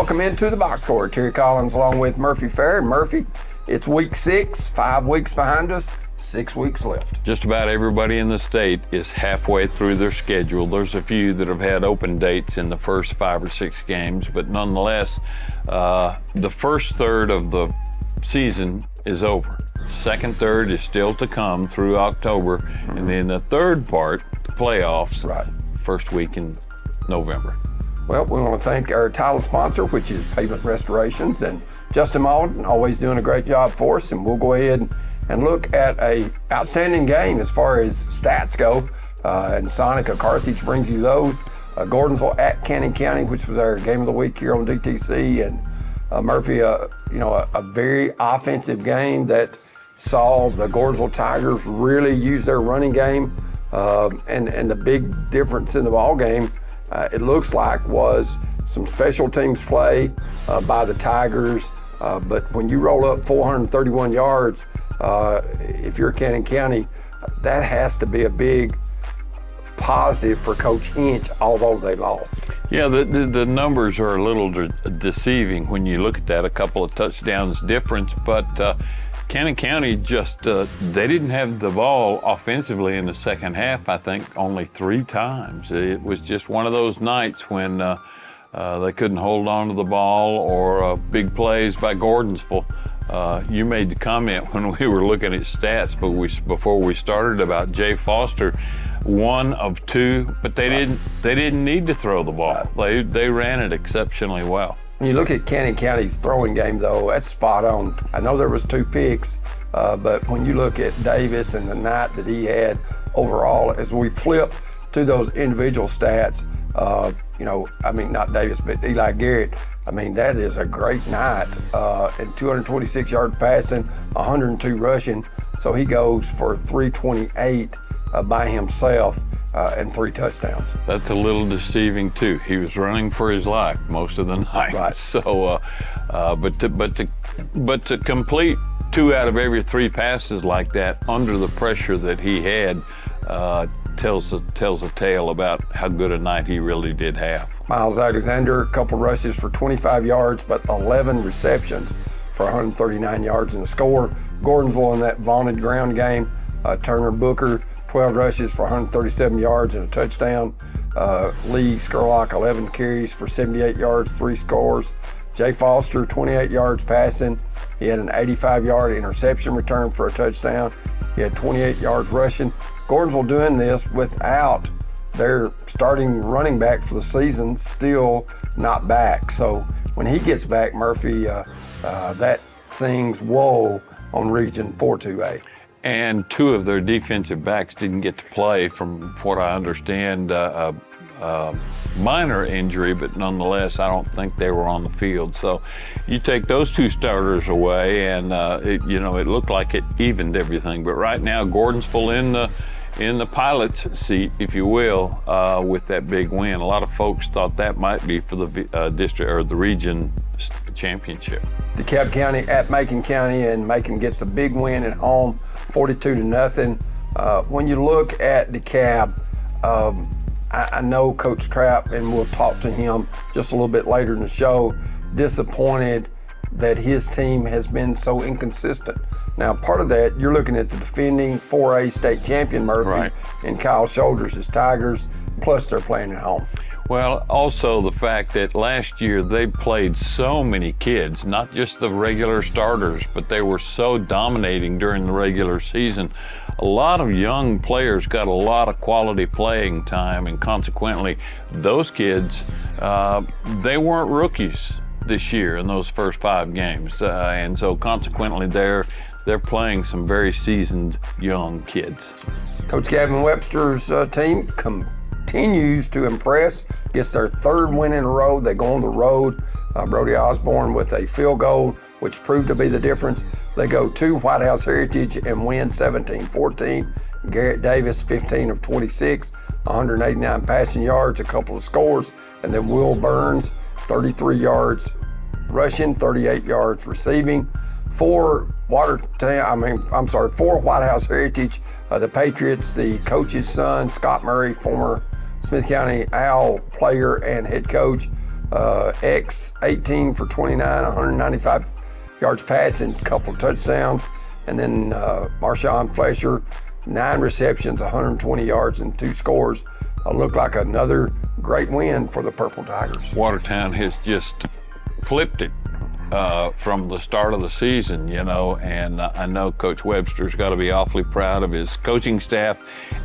welcome into the box score. Terry Collins along with Murphy Fair. Murphy, it's week 6, 5 weeks behind us, 6 weeks left. Just about everybody in the state is halfway through their schedule. There's a few that have had open dates in the first 5 or 6 games, but nonetheless, the first third of the season is over. Second third is still to come through October, and then the third part, the playoffs, first week in November. Well, we want to thank our title sponsor, which is Pavement Restorations, and Justin Malden, always doing a great job for us. And we'll go ahead and look at a outstanding game as far as stats go. And Sonic of Carthage brings you those. Gordonsville at Caine County, which was our game of the week here on DTC. And Murphy, a very offensive game that saw the Gordonsville Tigers really use their running game. And the big difference in the ball game, it looks like, was some special teams play by the Tigers. But when you roll up 431 yards, if you're Caine County, that has to be a big positive for Coach Hinch, although they lost. Yeah, the numbers are a little deceiving when you look at that, a couple of touchdowns difference, but Caine County just, they didn't have the ball offensively in the second half, I think, only 3 times. It was just one of those nights when they couldn't hold on to the ball, or big plays by Gordonsville. You made the comment when we were looking at stats before we started about Jay Foster, 1 of 2, but they didn't need to throw the ball. They ran it exceptionally well. When you look at Caine County's throwing game, though, that's spot on. I know there was 2 picks, but when you look at Davis and the night that he had overall, as we flip to those individual stats, not Davis, but Eli Garrett, that is a great night. And 226 yards passing, 102 rushing, so he goes for 328 by himself. And 3 touchdowns. That's a little deceiving too. He was running for his life most of the night. Right. So, but to complete 2 out of every 3 passes like that under the pressure that he had tells a tale about how good a night he really did have. Miles Alexander, a couple rushes for 25 yards, but 11 receptions for 139 yards and a score. Gordonsville in that vaunted ground game. Turner Booker, 12 rushes for 137 yards and a touchdown. Lee Skurlock, 11 carries for 78 yards, 3 scores. Jay Foster, 28 yards passing. He had an 85-yard interception return for a touchdown. He had 28 yards rushing. Gordonsville doing this without their starting running back for the season, still not back. So when he gets back, Murphy, that sings woe on Region 4-2A. And 2 of their defensive backs didn't get to play, from what I understand, minor injury, but nonetheless, I don't think they were on the field. So you take those 2 starters away, and it looked like it evened everything. But right now, Gordonsville in the pilot's seat, if you will, with that big win. A lot of folks thought that might be for the district or the region championship. DeKalb County at Macon County, and Macon gets a big win at home, 42-0. When you look at DeKalb, I know Coach Trapp, and we'll talk to him just a little bit later in the show, disappointed that his team has been so inconsistent. Now, part of that, you're looking at the defending 4A state champion, Murphy, and Kyle Shoulders' Tigers, plus they're playing at home. Well, also the fact that last year they played so many kids, not just the regular starters, but they were so dominating during the regular season. A lot of young players got a lot of quality playing time, and consequently, those kids, they weren't rookies this year in those first 5 games. And so consequently, they're playing some very seasoned young kids. Coach Gavin Webster's team continues to impress, gets their 3rd win in a row. They go on the road. Brody Osborne with a field goal, which proved to be the difference. They go to White House Heritage and win 17-14. Garrett Davis, 15 of 26, 189 passing yards, a couple of scores. And then Will Burns, 33 yards rushing, 38 yards receiving. For White House Heritage, the Patriots, the coach's son, Scott Murray, former Smith County Owl player and head coach, X 18 for 29, 195 yards passing, a couple of touchdowns. And then Marshawn Fletcher, 9 receptions, 120 yards, and 2 scores. Looked like another great win for the Purple Tigers. Watertown has just flipped it from the start of the season, you know, and I know Coach Webster's got to be awfully proud of his coaching staff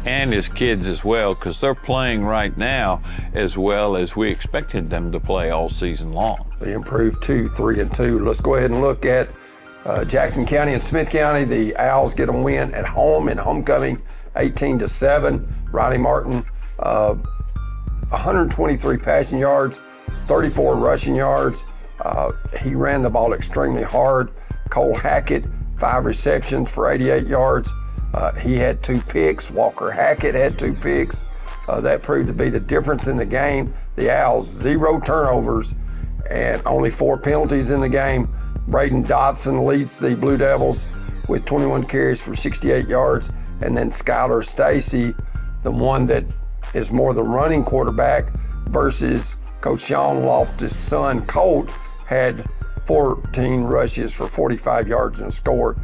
and his kids as well, because they're playing right now as well as we expected them to play all season long. They improved 3-2. Let's go ahead and look at Jackson County and Smith County. The Owls get a win at home in homecoming, 18-7. Riley Martin, 123 passing yards, 34 rushing yards. He ran the ball extremely hard. Cole Hackett, 5 receptions for 88 yards. He had 2 picks. Walker Hackett had 2 picks. That proved to be the difference in the game. The Owls, 0 turnovers and only 4 penalties in the game. Braden Dotson leads the Blue Devils with 21 carries for 68 yards. And then Skylar Stacy, the one that is more the running quarterback, versus Coach Sean Loftus' son, Colt, had 14 rushes for 45 yards and a score.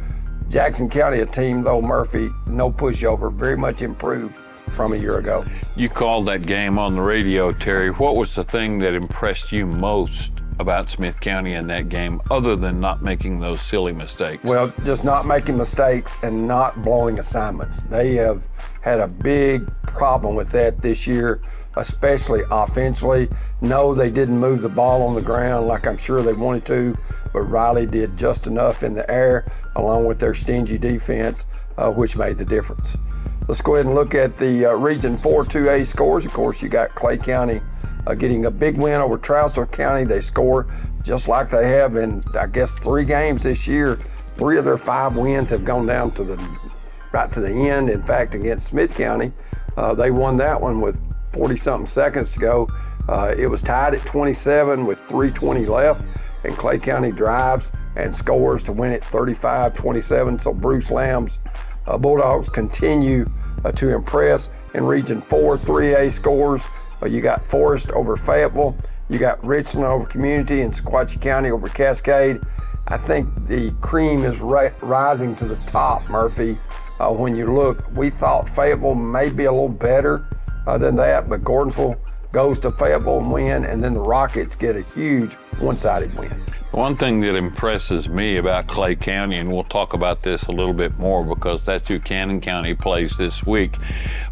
Jackson County, a team, though, Murphy, no pushover, very much improved from a year ago. You called that game on the radio, Terry. What was the thing that impressed you most about Smith County in that game, other than not making those silly mistakes? Well, just not making mistakes and not blowing assignments. They have had a big problem with that this year, especially offensively. No, they didn't move the ball on the ground like I'm sure they wanted to, but Riley did just enough in the air, along with their stingy defense, which made the difference. Let's go ahead and look at the Region 4 2A scores. Of course, you got Clay County getting a big win over Trousdale County. They score just like they have in, I guess, 3 games this year. 3 of their 5 wins have gone down to right to the end. In fact, against Smith County, they won that one with 40-something seconds to go. It was tied at 27 with 3:20 left, and Clay County drives and scores to win it 35-27. So Bruce Lamb's Bulldogs continue to impress. In Region 4 3A scores, you got Forest over Fayetteville, you got Richland over Community, and Sequatchie County over Cascade. I think the cream is rising to the top, Murphy. When you look, we thought Fayetteville may be a little better than that, but Gordonsville goes to Fayetteville and win, and then the Rockets get a huge one-sided win. One thing that impresses me about Clay County, and we'll talk about this a little bit more because that's who Cannon County plays this week,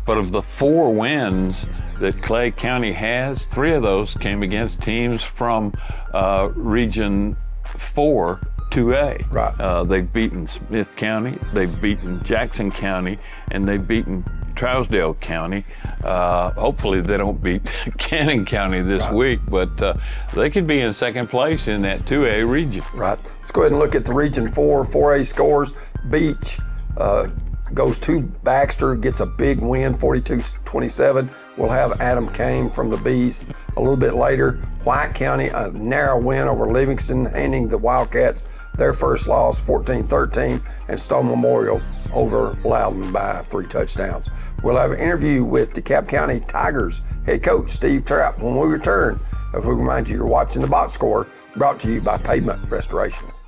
but of the 4 wins that Clay County has, 3 of those came against teams from Region 4 2A. Right. They've beaten Smith County, they've beaten Jackson County, and they've beaten Trousdale County. Hopefully they don't beat Cannon County this week, but they could be in second place in that 2A region. Right. Let's go ahead and look at the Region 4 4A scores. Beach goes to Baxter, gets a big win, 42-27. We'll have Adam Caine from the Bees a little bit later. White County, a narrow win over Livingston, handing the Wildcats their first loss, 14-13, and Stone Memorial over Loudon by 3 touchdowns. We'll have an interview with DeKalb County Tigers head coach Steve Trapp when we return. If we remind you, you're watching the Box Score, brought to you by Pavement Restorations.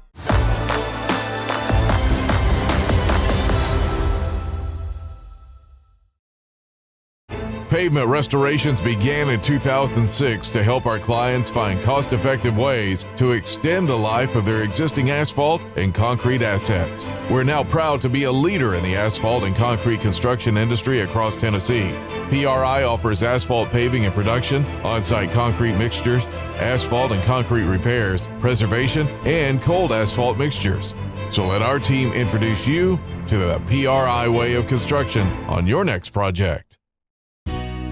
Pavement Restorations began in 2006 to help our clients find cost-effective ways to extend the life of their existing asphalt and concrete assets. We're now proud to be a leader in the asphalt and concrete construction industry across Tennessee. PRI offers asphalt paving and production, on-site concrete mixtures, asphalt and concrete repairs, preservation, and cold asphalt mixtures. So let our team introduce you to the PRI way of construction on your next project.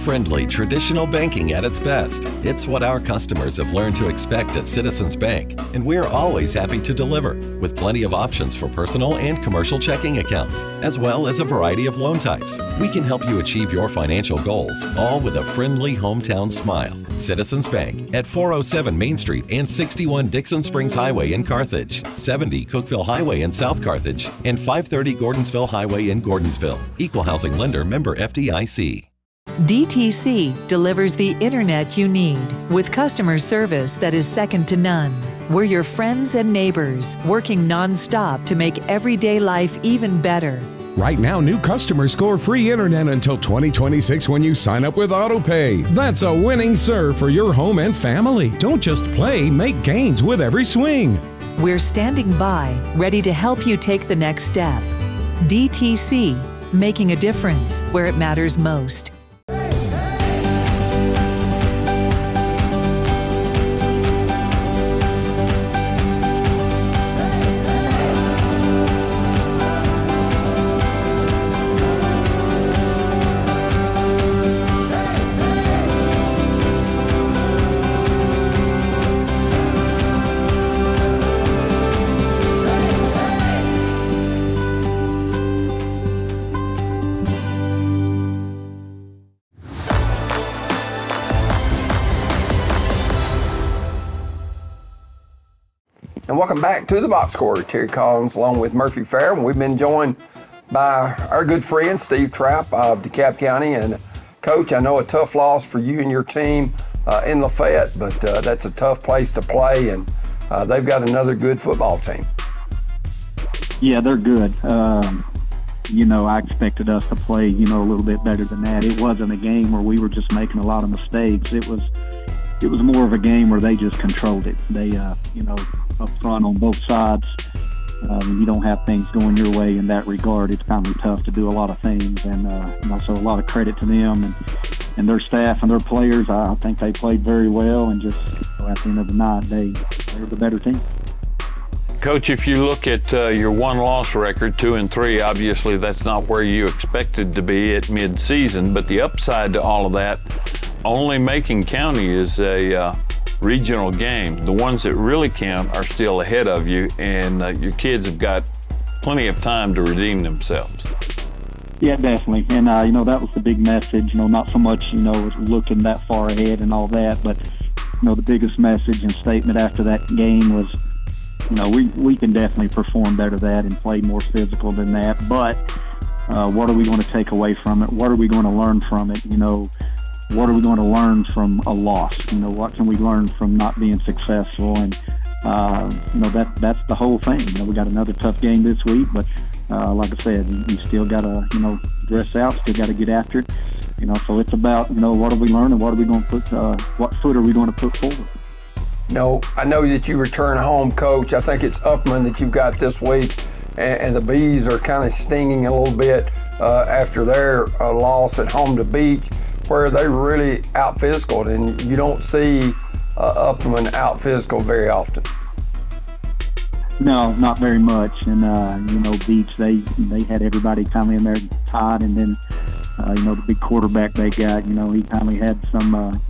Friendly, traditional banking at its best. It's what our customers have learned to expect at Citizens Bank, and we're always happy to deliver, with plenty of options for personal and commercial checking accounts, as well as a variety of loan types. We can help you achieve your financial goals, all with a friendly hometown smile. Citizens Bank at 407 Main Street and 61 Dixon Springs Highway in Carthage, 70 Cookeville Highway in South Carthage, and 530 Gordonsville Highway in Gordonsville. Equal housing lender, member FDIC. DTC delivers the internet you need with customer service that is second to none. We're your friends and neighbors, working nonstop to make everyday life even better. Right now, new customers score free internet until 2026 when you sign up with AutoPay. That's a winning serve for your home and family. Don't just play, make gains with every swing. We're standing by, ready to help you take the next step. DTC, making a difference where it matters most. And welcome back to the Box Score. Terry Collins along with Murphy Fair. And we've been joined by our good friend Steve Trapp of DeKalb County. And Coach, I know a tough loss for you and your team in Lafayette, but that's a tough place to play, and they've got another good football team. Yeah, they're good. I expected us to play, a little bit better than that. It wasn't a game where we were just making a lot of mistakes. It was more of a game where they just controlled it. They, up front on both sides, when you don't have things going your way in that regard, it's kind of tough to do a lot of things. And, so a lot of credit to them and their staff and their players. I think they played very well, and just at the end of the night, they're the better team. Coach, if you look at your one-loss record, 2-3, obviously that's not where you expected to be at mid-season, but the upside to all of that, only Macon County is a regional game. The ones that really count are still ahead of you, and your kids have got plenty of time to redeem themselves. Yeah, definitely. And, that was the big message, not so much, looking that far ahead and all that, but, the biggest message and statement after that game was, we can definitely perform better than that and play more physical than that, but what are we going to take away from it? What are we going to learn from it? What are we going to learn from a loss? What can we learn from not being successful? And, that's the whole thing. We got another tough game this week, but like I said, you still got to, dress out, still got to get after it. So it's about, what have we learned and what are we going to put, what foot are we going to put forward? I know that you return home, Coach. I think it's Upperman that you've got this week, and the Bees are kind of stinging a little bit after their loss at home to Beach, where they really out-physicaled, and you don't see Upperman out-physical very often. No, not very much. And, Beach, they had everybody kind of in there tied, and then, the big quarterback they got, he kind of had some,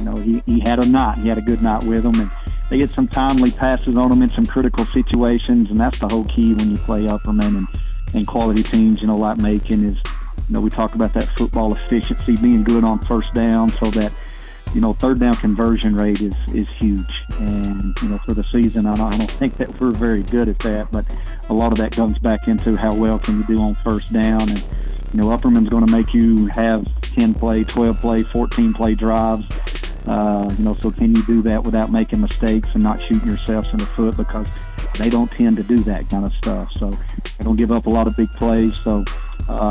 he had a night. He had a good night with them, and they get some timely passes on them in some critical situations, and that's the whole key when you play Upperman and quality teams, like Macon is, we talk about that football efficiency, being good on first down, so that, third down conversion rate is huge. And, for the season, I don't think that we're very good at that, but a lot of that comes back into how well can you do on first down. And, Upperman's going to make you have 10-play, 12-play, 14-play drives. So can you do that without making mistakes and not shooting yourselves in the foot, because they don't tend to do that kind of stuff. So they don't give up a lot of big plays. So,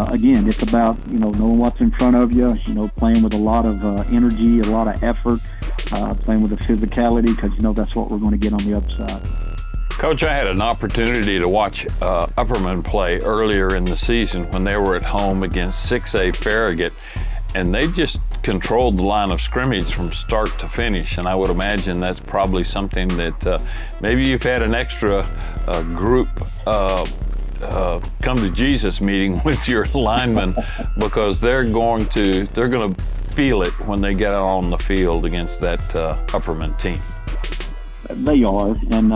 again, it's about, knowing what's in front of you, playing with a lot of energy, a lot of effort, playing with the physicality, because, that's what we're going to get on the other side. Coach, I had an opportunity to watch Upperman play earlier in the season when they were at home against 6A Farragut, and they just controlled the line of scrimmage from start to finish. And I would imagine that's probably something that maybe you've had an extra group come to Jesus meeting with your linemen, because they're going to feel it when they get out on the field against that Upperman team. They are, and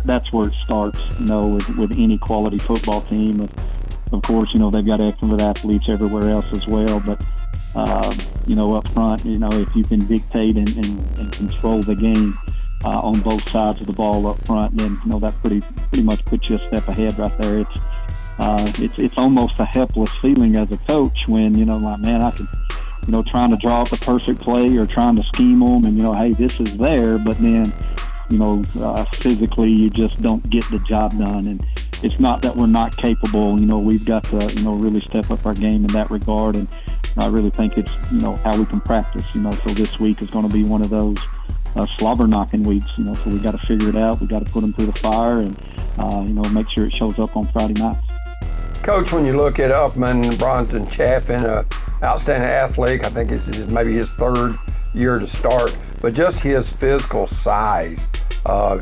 that's where it starts. With any quality football team. Of course, they've got excellent athletes everywhere else as well. But up front, if you can dictate and control the game on both sides of the ball up front, then that pretty much puts you a step ahead right there. It's almost a helpless feeling as a coach when like, man, trying to draw up the perfect play or trying to scheme them and, hey, this is there, but then, physically you just don't get the job done. And it's not that we're not capable. We've got to, really step up our game in that regard. And I really think it's, how we can practice, so this week is going to be one of those slobber knocking weeks, so we got to figure it out. We got to put them through the fire and, make sure it shows up on Friday nights. Coach, when you look at Upperman, Bronson Chaffin, an outstanding athlete, I think this is maybe his third year to start, but just his physical size,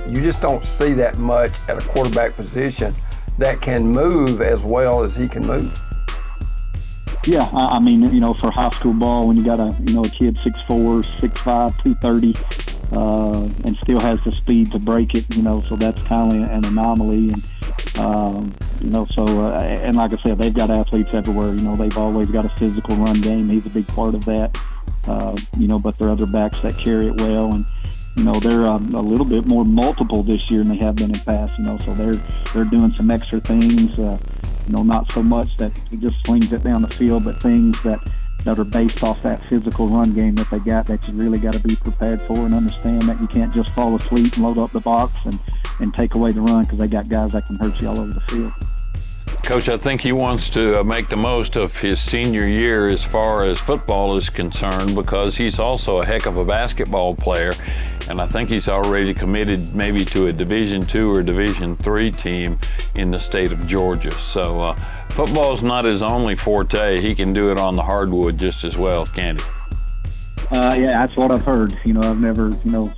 you just don't see that much at a quarterback position that can move as well as he can move. Yeah, I mean, for high school ball, when you got a kid 6'4", 6'5", 230, and still has the speed to break it, so that's kind of an anomaly. And, and like I said, they've got athletes everywhere. They've always got a physical run game. He's a big part of that. But there are other backs that carry it well. And, they're a little bit more multiple this year than they have been in the past, so they're doing some extra things, not so much that he just slings it down the field, but things that are based off that physical run game that they got that you really got to be prepared for and understand that you can't just fall asleep and load up the box and take away the run because they got guys that can hurt you all over the field. Coach, I think he wants to make the most of his senior year as far as football is concerned because he's also a heck of a basketball player, and I think he's already committed maybe to a Division II or Division III team in the state of Georgia. So football's not his only forte. He can do it on the hardwood just as well, can't he? Yeah, that's what I've heard. I've never,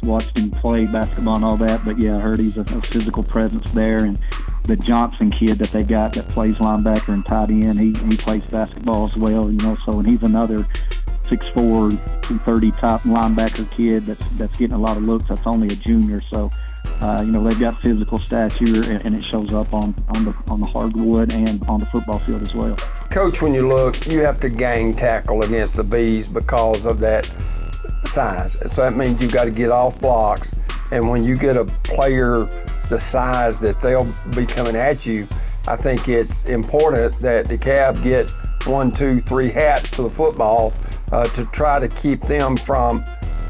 watched him play basketball and all that, but yeah, I heard he's a physical presence there. And the Johnson kid that they got that plays linebacker and tight end, he plays basketball as well, so, and he's another 6'4", 230 type linebacker kid that's getting a lot of looks. That's only a junior, so, they've got physical stature and it shows up on the hardwood and on the football field as well. Coach, when you look, you have to gang tackle against the Bees because of that size. So that means you've got to get off blocks. And when you get a player the size that they'll be coming at you, I think it's important that DeKalb get 1, 2, 3 hats to the football to try to keep them from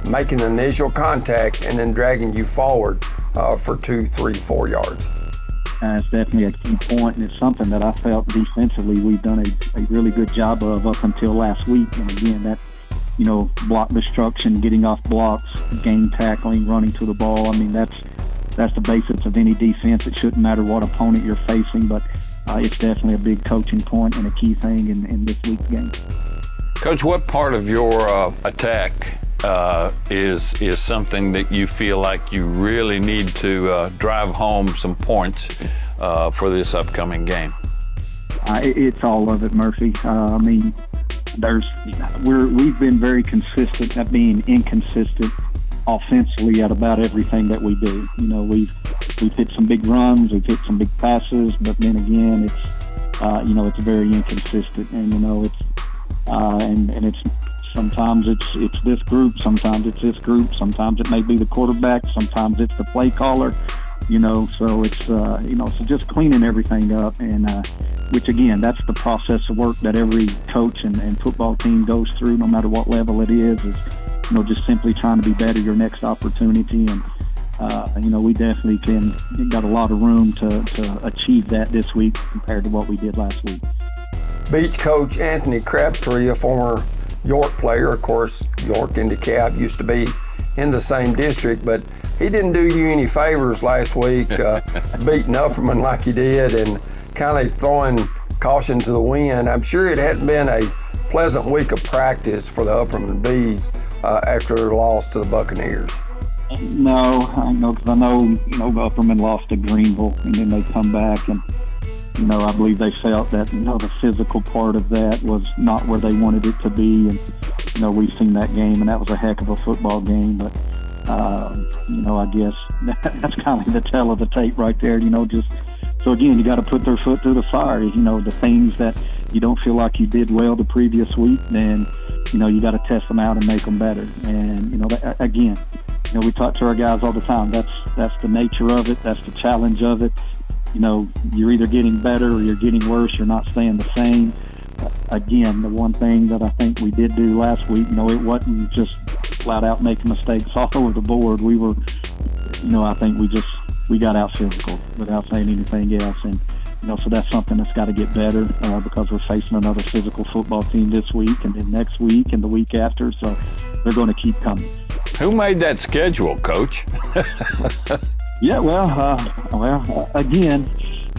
making the initial contact and then dragging you forward for 2, 3, 4 yards. It's definitely a key point, and it's something that I felt defensively we've done a really good job of up until last week. And again, that, block destruction, getting off blocks, game tackling, running to the ball. I mean, that's the basics of any defense. It shouldn't matter what opponent you're facing, but it's definitely a big coaching point and a key thing in this week's game. Coach, what part of your attack is something that you feel like you really need to drive home some points for this upcoming game? It's all of it, Murphy. I mean, we've been very consistent at being inconsistent offensively at about everything that we do. We've hit some big runs, we've hit some big passes, but then again, it's very inconsistent, and it's sometimes it's this group, sometimes it's this group, sometimes it may be the quarterback, sometimes it's the play caller, so it's so just cleaning everything up, and which again, that's the process of work that every coach and football team goes through, no matter what level it is just simply trying to be better your next opportunity. And we definitely got a lot of room to achieve that this week compared to what we did last week. Beach coach Anthony Crabtree, a former York player, of course, York and DeKalb used to be in the same district, but he didn't do you any favors last week, beating Upperman like he did and kind of throwing caution to the wind. I'm sure it hadn't been a pleasant week of practice for the Upperman Bees after their loss to the Buccaneers. No, I know Upperman lost to Greenville, and then they come back, and I believe they felt that the physical part of that was not where they wanted it to be, and we've seen that game, and that was a heck of a football game. But I guess that's kind of the tale of the tape right there. So again, you got to put their foot through the fire. The things that you don't feel like you did well the previous week, then you got to test them out and make them better. And again, we talk to our guys all the time. That's the nature of it. That's the challenge of it. You're either getting better or you're getting worse. You're not staying the same. again, the one thing that I think we did do last week, it wasn't just flat out making mistakes all over the board. We were, I think we got out physical without saying anything else. And, so that's something that's got to get better because we're facing another physical football team this week and then next week and the week after. So they're going to keep coming. Who made that schedule, Coach? Yeah, again,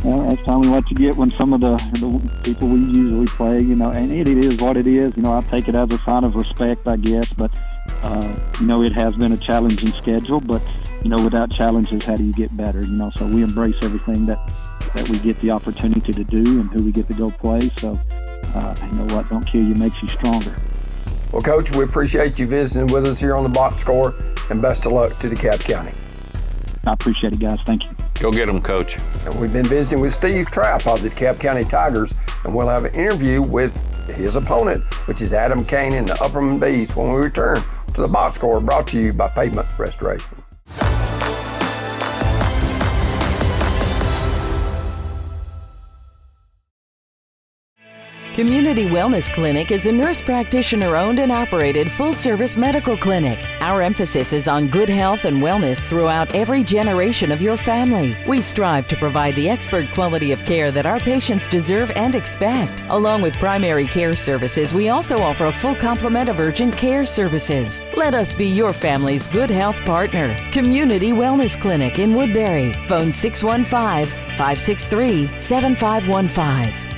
that's probably what you get when some of the people we usually play, and it is what it is. I take it as a sign of respect, I guess. But, it has been a challenging schedule. But, without challenges, how do you get better? So we embrace everything that we get the opportunity to do and who we get to go play. So, what don't kill you makes you stronger. Well, Coach, we appreciate you visiting with us here on the Box Score, and best of luck to DeKalb County. I appreciate it, guys. Thank you. Go get them, Coach. And we've been visiting with Steve Trapp of the DeKalb County Tigers, and we'll have an interview with his opponent, which is Adam Caine and the Upperman Bees, when we return to the Box Score, brought to you by Pavement Restorations. Community Wellness Clinic is a nurse practitioner-owned and operated full-service medical clinic. Our emphasis is on good health and wellness throughout every generation of your family. We strive to provide the expert quality of care that our patients deserve and expect. Along with primary care services, we also offer a full complement of urgent care services. Let us be your family's good health partner. Community Wellness Clinic in Woodbury. Phone 615-563-7515.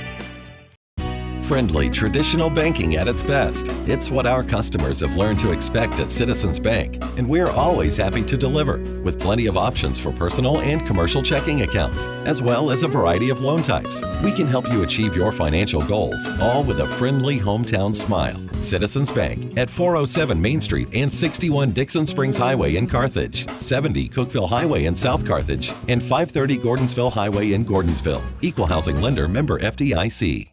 Friendly, traditional banking at its best. It's what our customers have learned to expect at Citizens Bank, and we're always happy to deliver, with plenty of options for personal and commercial checking accounts, as well as a variety of loan types. We can help you achieve your financial goals, all with a friendly hometown smile. Citizens Bank at 407 Main Street and 61 Dixon Springs Highway in Carthage, 70 Cookeville Highway in South Carthage, and 530 Gordonsville Highway in Gordonsville. Equal housing lender, member FDIC.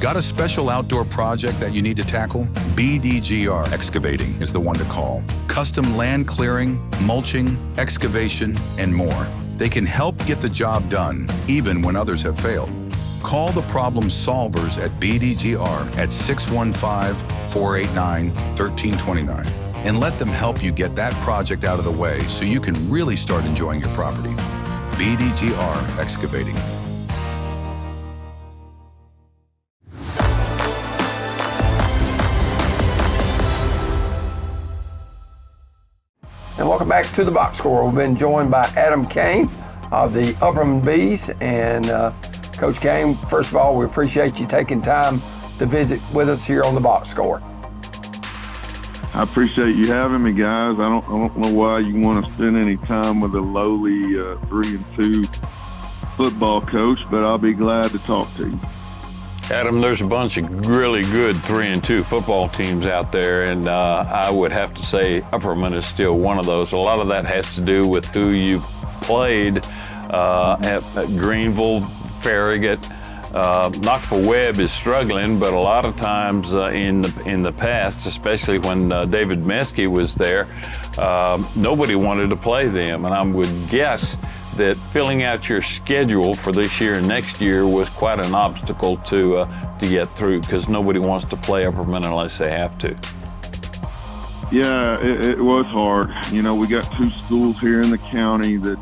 Got a special outdoor project that you need to tackle? BDGR Excavating is the one to call. Custom land clearing, mulching, excavation, and more. They can help get the job done, even when others have failed. Call the problem solvers at BDGR at 615-489-1329 and let them help you get that project out of the way so you can really start enjoying your property. BDGR Excavating. And welcome back to the Box Score. We've been joined by Adam Caine of the Upperman Bees. And Coach Caine, first of all, we appreciate you taking time to visit with us here on the Box Score. I appreciate you having me, guys. I don't know why you want to spend any time with a lowly 3-2 football coach, but I'll be glad to talk to you. Adam, there's a bunch of really good 3-2 football teams out there, and I would have to say Upperman is still one of those. A lot of that has to do with who you played at Greenville, Farragut. Knoxville Webb is struggling, but a lot of times in the past, especially when David Meskey was there, nobody wanted to play them, and I would guess that filling out your schedule for this year and next year was quite an obstacle to get through, because nobody wants to play Upperman unless they have to. Yeah, it was hard. We got two schools here in the county that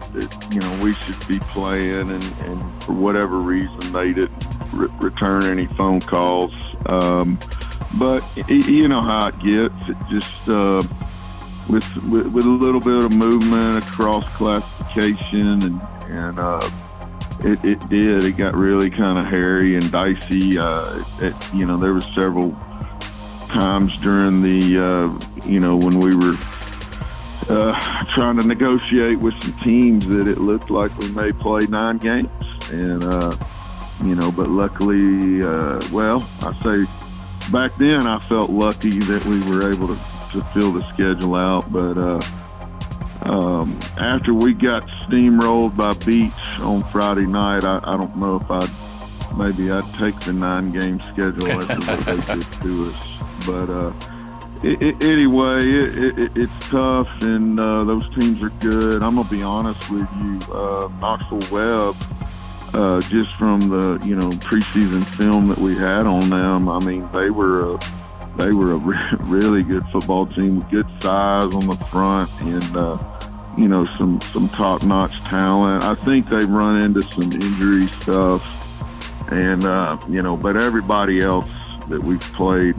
we should be playing, and for whatever reason they didn't return any phone calls. But you know how it gets. It just with a little bit of movement across classification, and it got really kind of hairy and dicey. There was several times during the when we were trying to negotiate with some teams that it looked like we may play 9 games, and but luckily, I say back then I felt lucky that we were able to fill the schedule out. But after we got steamrolled by Beach on Friday night, I don't know if I'd take the 9-game schedule after what they did to us. But anyway, it's tough, and those teams are good. I'm gonna be honest with you, Knoxville Webb, just from the preseason film that we had on them, I mean they were a really good football team with good size on the front and some top-notch talent. I think they've run into some injury stuff, and but everybody else that we've played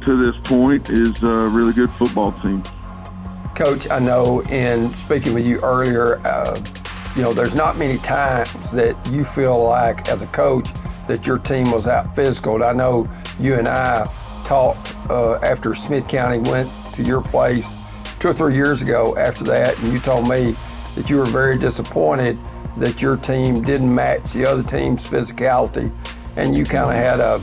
to this point is a really good football team. Coach, I know in speaking with you earlier, there's not many times that you feel like as a coach that your team was out physical. I know you and I talked after Smith County went to your place 2 or 3 years ago after that, and you told me that you were very disappointed that your team didn't match the other team's physicality, and you kind of had a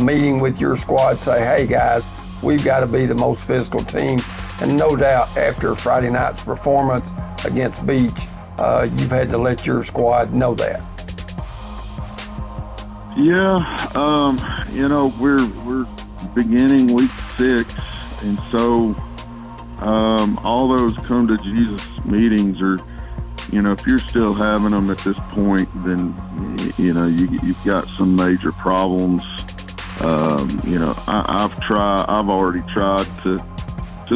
meeting with your squad, say, hey guys, we've got to be the most physical team. And no doubt after Friday night's performance against Beach, you've had to let your squad know that. Yeah, we're beginning week 6, and so all those come to Jesus meetings are, if you're still having them at this point, then you've got some major problems. I've already tried to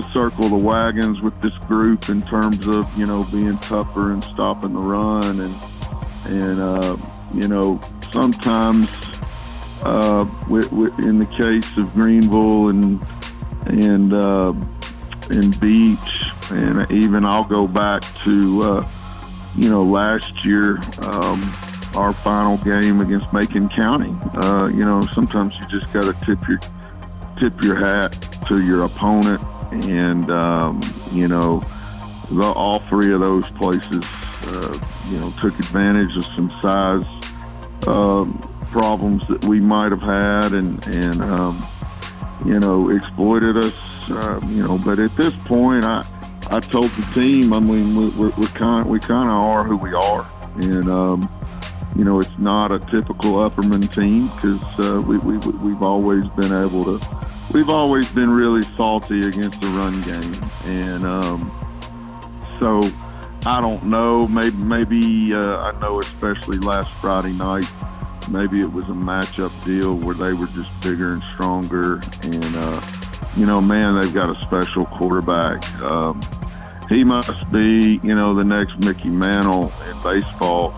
circle the wagons with this group in terms of being tougher and stopping the run, and sometimes in the case of Greenville and Beach, and even I'll go back to last year, our final game against Macon County. Sometimes you just got to tip your hat to your opponent, and all 3 of those places took advantage of some size problems that we might have had, and exploited us. But at this point, I told the team, I mean, we kind of are who we are, and it's not a typical Upperman team, because we've always been really salty against the run game, and so I don't know. Maybe I know, especially last Friday night, maybe it was a matchup deal where they were just bigger and stronger, and they've got a special quarterback. He must be, the next Mickey Mantle in baseball,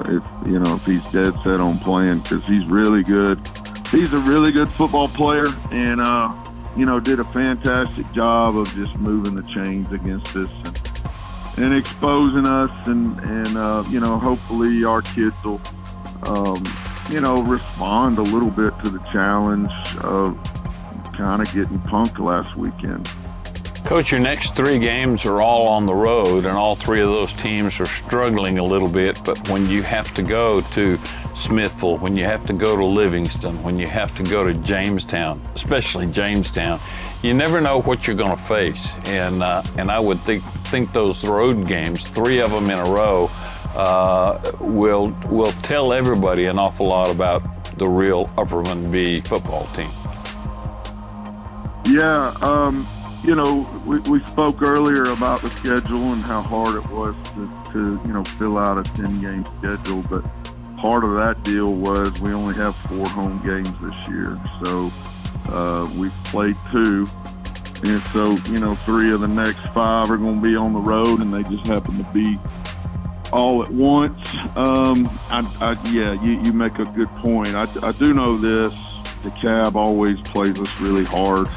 if he's dead set on playing, because he's really good. He's a really good football player, and did a fantastic job of just moving the chains against us and exposing us, and hopefully our kids will respond a little bit to the challenge of kind of getting punked last weekend. Coach, your next 3 games are all on the road, and all 3 of those teams are struggling a little bit. But when you have to go to Smithville, when you have to go to Livingston, when you have to go to Jamestown, especially Jamestown, you never know what you're going to face. And I would think those road games, 3 of them in a row, will tell everybody an awful lot about the real Upperman B football team. Yeah. We spoke earlier about the schedule and how hard it was to fill out a 10-game schedule, but part of that deal was we only have 4 home games this year. So we've played 2, and so 3 of the next 5 are going to be on the road, and they just happen to be all at once. You make a good point. I do know this: DeKalb always plays us really hard.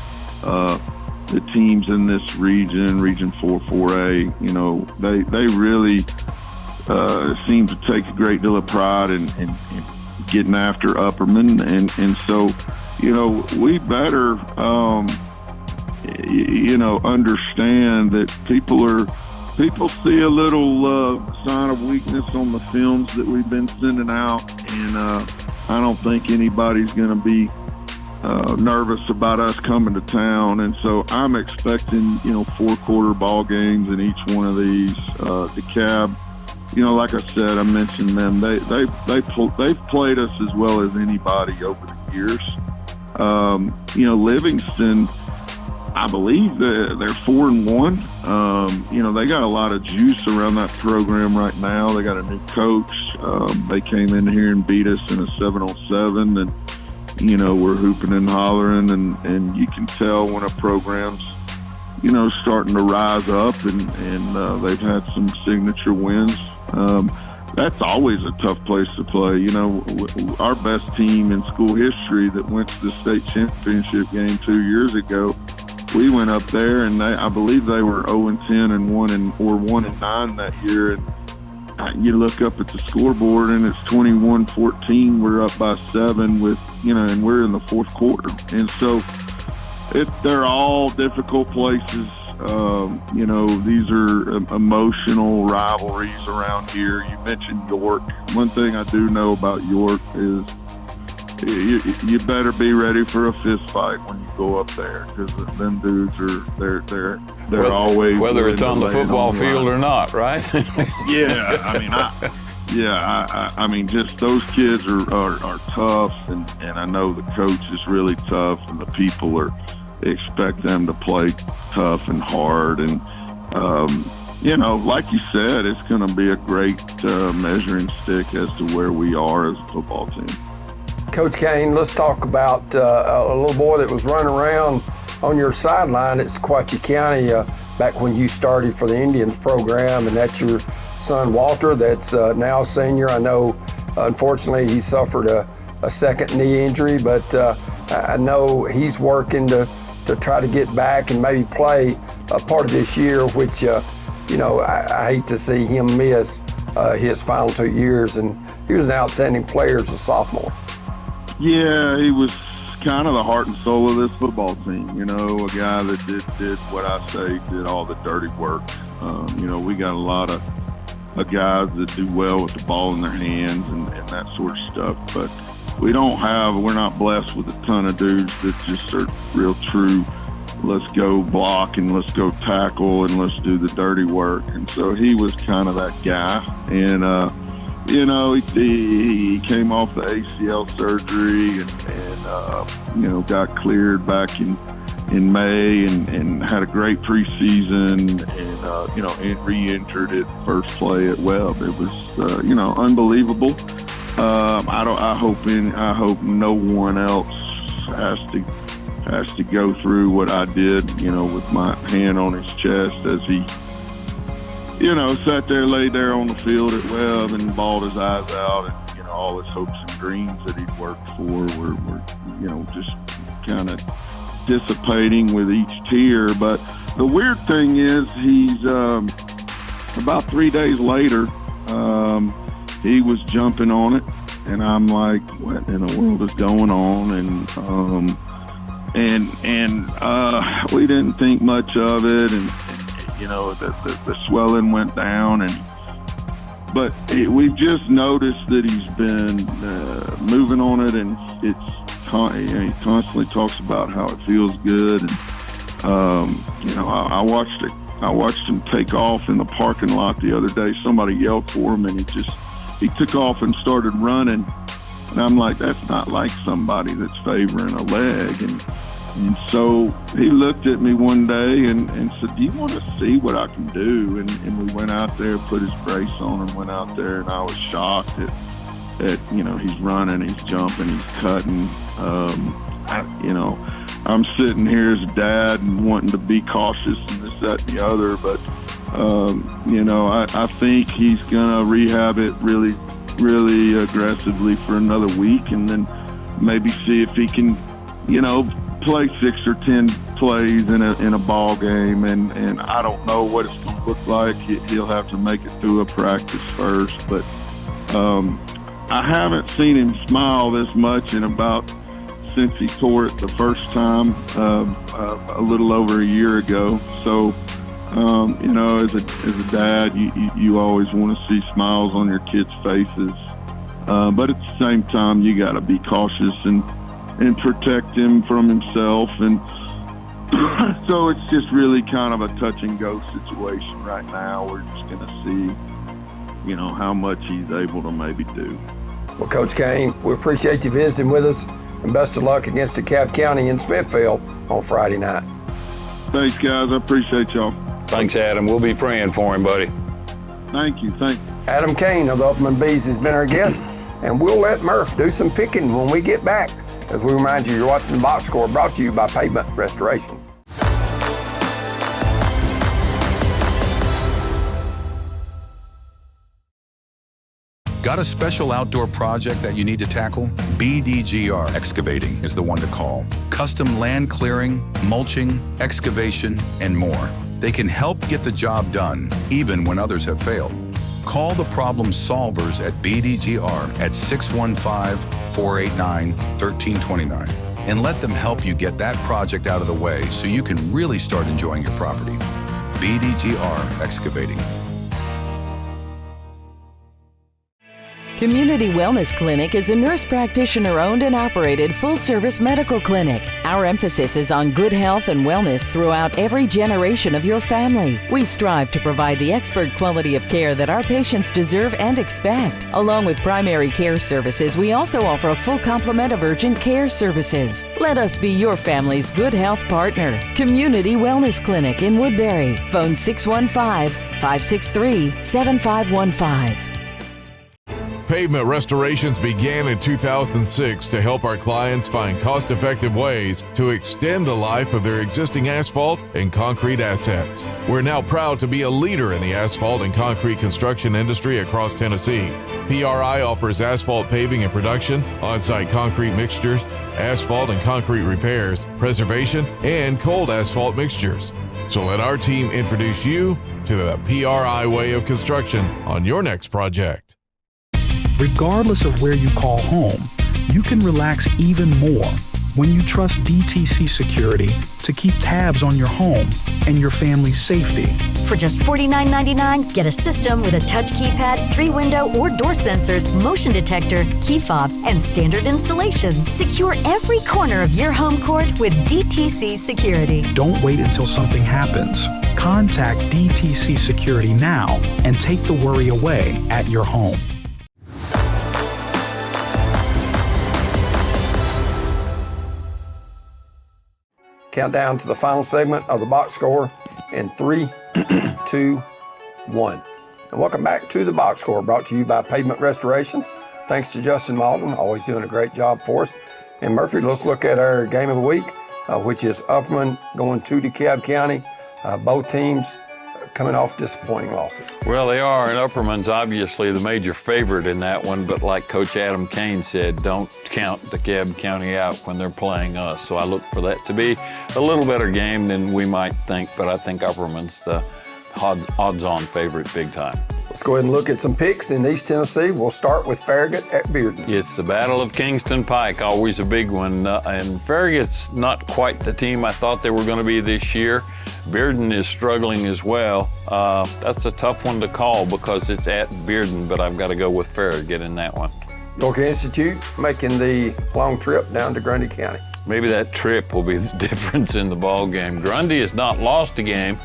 The teams in this region 4, 4A, they really seem to take a great deal of pride in getting after Upperman, and so we better understand that people are people see a little sign of weakness on the films that we've been sending out, and I don't think anybody's going to be nervous about us coming to town. And so I'm expecting, 4-quarter ball games in each one of these. DeKalb, like I said, I mentioned them. They've played us as well as anybody over the years. Livingston, I believe they're 4-1. They got a lot of juice around that program right now. They got a new coach. They came in here and beat us in a 7-on-7, and we're hooping and hollering, and you can tell when a program's starting to rise up, and they've had some signature wins. That's always a tough place to play. Our best team in school history that went to the state championship game 2 years ago, we went up there, and I believe they were 0-10 and 1-9 that year. And you look up at the scoreboard, and it's 21-14. We're up by 7 with, and we're in the fourth quarter. And so they're all difficult places. These are emotional rivalries around here. You mentioned York. One thing I do know about York is you better be ready for a fist fight when you go up there, because them dudes they're always, whether it's on the football field or not, right? Yeah, I mean, just those kids are tough, and I know the coach is really tough, and the people expect them to play tough and hard, and like you said, it's going to be a great measuring stick as to where we are as a football team. Coach Caine, let's talk about a little boy that was running around on your sideline at Sequatchie County back when you started for the Indians program, and that's your son Walter that's now a senior. I know, unfortunately, he suffered a second knee injury, but I know he's working to try to get back and maybe play a part of this year, which, I hate to see him miss his final 2 years, and he was an outstanding player as a sophomore. Yeah, he was kind of the heart and soul of this football team, a guy that did what I say, did all the dirty work. We got a lot of guys that do well with the ball in their hands and that sort of stuff, but we're not blessed with a ton of dudes that just are real true, let's go block and let's go tackle and let's do the dirty work. And so he was kind of that guy. And, he came off the ACL surgery and got cleared back in May and had a great preseason and re-entered at first play at Webb. It was, unbelievable. I hope no one else has to go through what I did, with my hand on his chest as he, sat there, laid there on the field at Webb and bawled his eyes out, and all his hopes and dreams that he'd worked for were just kind of dissipating with each tear. But the weird thing is, he's about 3 days later, he was jumping on it, and I'm like, what in the world is going on? And we didn't think much of it, and the swelling went down, but we've just noticed that he's been moving on it, and he constantly talks about how it feels good. And I watched him take off in the parking lot the other day. Somebody yelled for him, and he took off and started running. And I'm like, that's not like somebody that's favoring a leg. And so he looked at me one day and said, do you want to see what I can do? And we went out there, put his brace on, and went out there, and I was shocked at he's running, he's jumping, he's cutting. I'm sitting here as a dad and wanting to be cautious and this, that, and the other, but I think he's gonna rehab it really, really aggressively for another week, and then maybe see if he can, play 6 or 10 plays in a ball game, and I don't know what it's going to look like. He'll have to make it through a practice first, but I haven't seen him smile this much since he tore it the first time a little over a year ago. So You know, as a dad, you always want to see smiles on your kids' faces. But at the same time, you got to be cautious and protect him from himself. And so it's just really kind of a touch and go situation right now. We're just going to see, you know, how much he's able to maybe do. Well, Coach Caine, we appreciate you visiting with us, and best of luck against DeKalb County in Smithfield on Friday night. Thanks, guys. I appreciate y'all. Thanks, Adam. We'll be praying for him, buddy. Thank you. Adam Caine of the Upperman Bees has been our guest, and we'll let Murph do some picking when we get back. As we remind you, you're watching the Box Score, brought to you by Pavement Restorations. Got a special outdoor project that you need to tackle? BDGR Excavating is the one to call. Custom land clearing, mulching, excavation, and more. They can help get the job done, even when others have failed. Call the problem solvers at BDGR at 615-489-1329 and let them help you get that project out of the way so you can really start enjoying your property. BDGR Excavating. Community Wellness Clinic is a nurse practitioner-owned and operated full-service medical clinic. Our emphasis is on good health and wellness throughout every generation of your family. We strive to provide the expert quality of care that our patients deserve and expect. Along with primary care services, we also offer a full complement of urgent care services. Let us be your family's good health partner. Community Wellness Clinic in Woodbury. Phone 615-563-7515. Pavement restorations began in 2006 to help our clients find cost-effective ways to extend the life of their existing asphalt and concrete assets. We're now proud to be a leader in the asphalt and concrete construction industry across Tennessee. PRI offers asphalt paving and production, on-site concrete mixtures, asphalt and concrete repairs, preservation, and cold asphalt mixtures. So let our team introduce you to the PRI way of construction on your next project. Regardless of where you call home, you can relax even more when you trust DTC Security to keep tabs on your home and your family's safety. For just $49.99, get a system with a touch keypad, 3-window or door sensors, motion detector, key fob, and standard installation. Secure every corner of your home court with DTC Security. Don't wait until something happens. Contact DTC Security now and take the worry away at your home. Countdown to the final segment of the Box Score in 3, 2, 1. And welcome back to the Box Score, brought to you by Pavement Restorations. Thanks to Justin Malden, always doing a great job for us. And Murphy, let's look at our game of the week, which is Upperman going to DeKalb County. Both teams coming off disappointing losses. Well, they are, and Upperman's obviously the major favorite in that one, but like Coach Adam Caine said, don't count DeKalb County out when they're playing us. So I look for that to be a little better game than we might think, but I think Upperman's the odds-on favorite big time. Let's go ahead and look at some picks in East Tennessee. We'll start with Farragut at Bearden. It's the Battle of Kingston Pike, always a big one. And Farragut's not quite the team I thought they were going to be this year. Bearden is struggling as well. That's a tough one to call because it's at Bearden, but I've got to go with Farragut in that one. York Institute making the long trip down to Grundy County. Maybe that trip will be the difference in the ball game. Grundy has not lost a game,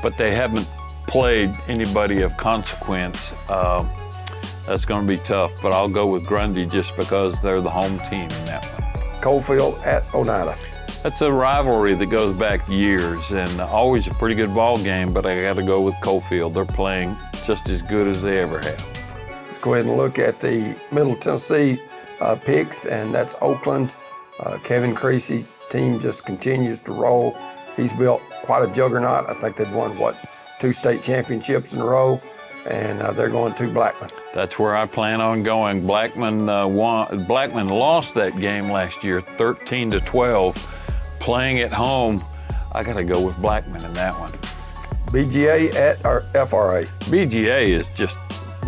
but they haven't played anybody of consequence. That's going to be tough, but I'll go with Grundy just because they're the home team in that one. Coalfield at Oneida. That's a rivalry that goes back years and always a pretty good ball game, but I got to go with Coalfield. They're playing just as good as they ever have. Let's go ahead and look at the Middle Tennessee picks, and that's Oakland. Kevin Creasy team just continues to roll. He's built quite a juggernaut. I think they've won, 2 state championships in a row, and they're going to Blackman. That's where I plan on going. Blackman lost that game last year, 13-12. Playing at home, I got to go with Blackman in that one. BGA at FRA. BGA is just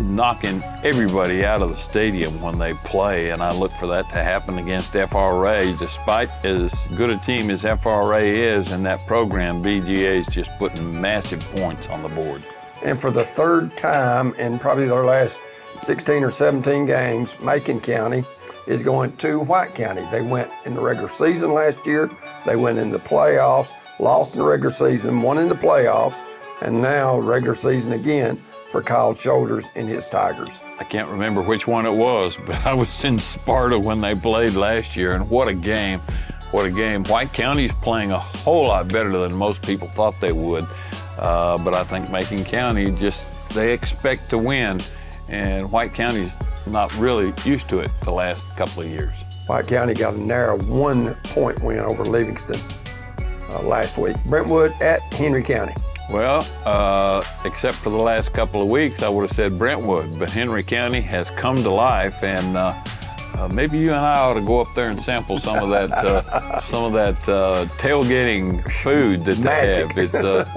knocking everybody out of the stadium when they play, and I look for that to happen against FRA. Despite as good a team as FRA is in that program, BGA is just putting massive points on the board. And for the third time in probably their last 16 or 17 games, Macon County is going to White County. They went in the regular season last year, they went in the playoffs, lost in the regular season, won in the playoffs, and now regular season again for Kyle Shoulders and his Tigers. I can't remember which one it was, but I was in Sparta when they played last year, and what a game. What a game. White County's playing a whole lot better than most people thought they would, but I think Macon County they expect to win, and White County's not really used to it the last couple of years. White County got a narrow 1-point win over Livingston last week. Brentwood at Henry County. Well, except for the last couple of weeks, I would have said Brentwood, but Henry County has come to life, and maybe you and I ought to go up there and sample some of that tailgating food that they have.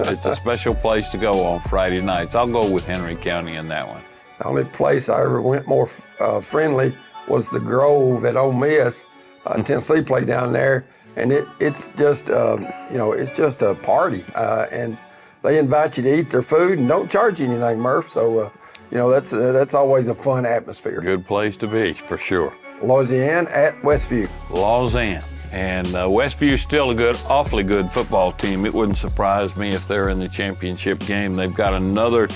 It's a special place to go on Friday nights. I'll go with Henry County in that one. The only place I ever went more friendly was the Grove at Ole Miss. Tennessee played down there, and it's just it's just a party, and they invite you to eat their food and don't charge you anything, Murph. So that's always a fun atmosphere. Good place to be for sure. Lausanne at Westview. Lausanne. And Westview's still a awfully good football team. It wouldn't surprise me if they're in the championship game. They've got another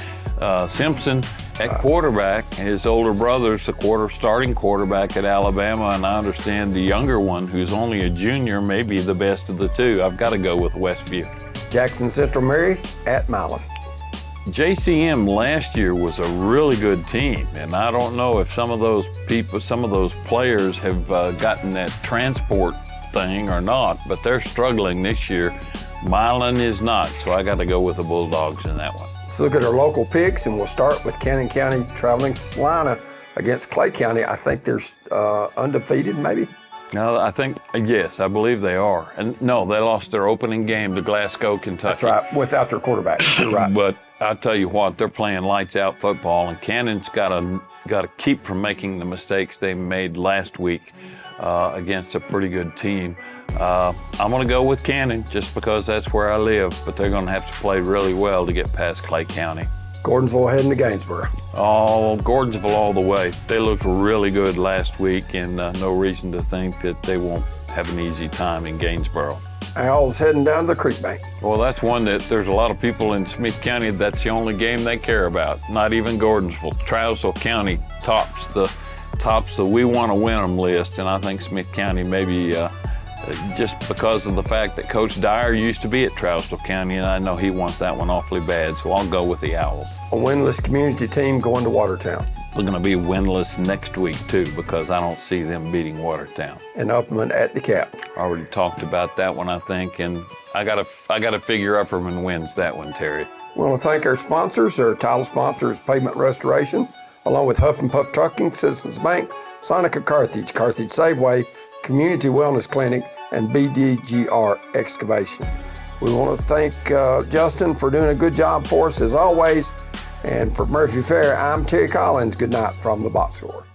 Simpson at quarterback. His older brother's the starting quarterback at Alabama, and I understand the younger one, who's only a junior, may be the best of the two. I've got to go with Westview. Jackson Central Mary at Milan. JCM last year was a really good team, and I don't know if some of those players have gotten that transport thing or not, but they're struggling this year. Milan is not, so I got to go with the Bulldogs in that one. Let's look at our local picks, and we'll start with Cannon County traveling to Salina against Clay County. I think they're undefeated, maybe? No, I believe they are. And no, they lost their opening game to Glasgow, Kentucky. That's right, without their quarterback. You're right. But I'll tell you what, they're playing lights out football, and Cannon's got to keep from making the mistakes they made last week against a pretty good team. I'm going to go with Cannon just because that's where I live, but they're going to have to play really well to get past Clay County. Gordonsville heading to Gainesboro. Oh, Gordonsville all the way. They looked really good last week, and no reason to think that they won't have an easy time in Gainesboro. Owls heading down to the Creek Bank. Well, that's one that there's a lot of people in Smith County, that's the only game they care about. Not even Gordonsville. Trousdale County tops the we want to win them list, and I think Smith County maybe just because of the fact that Coach Dyer used to be at Trousdale County, and I know he wants that one awfully bad, so I'll go with the Owls. A winless community team going to Watertown. They're going to be winless next week, too, because I don't see them beating Watertown. And Upperman at DeKalb. Already talked about that one, I think, and I gotta figure Upperman wins that one, Terry. We want to thank our sponsors. Our title sponsor is Pavement Restoration, along with Huff and Puff Trucking, Citizens Bank, Sonica Carthage Safeway, Community Wellness Clinic, and BDGR Excavation. We want to thank Justin for doing a good job for us as always. And for Murphy Fair, I'm Terry Collins. Good night from the box score.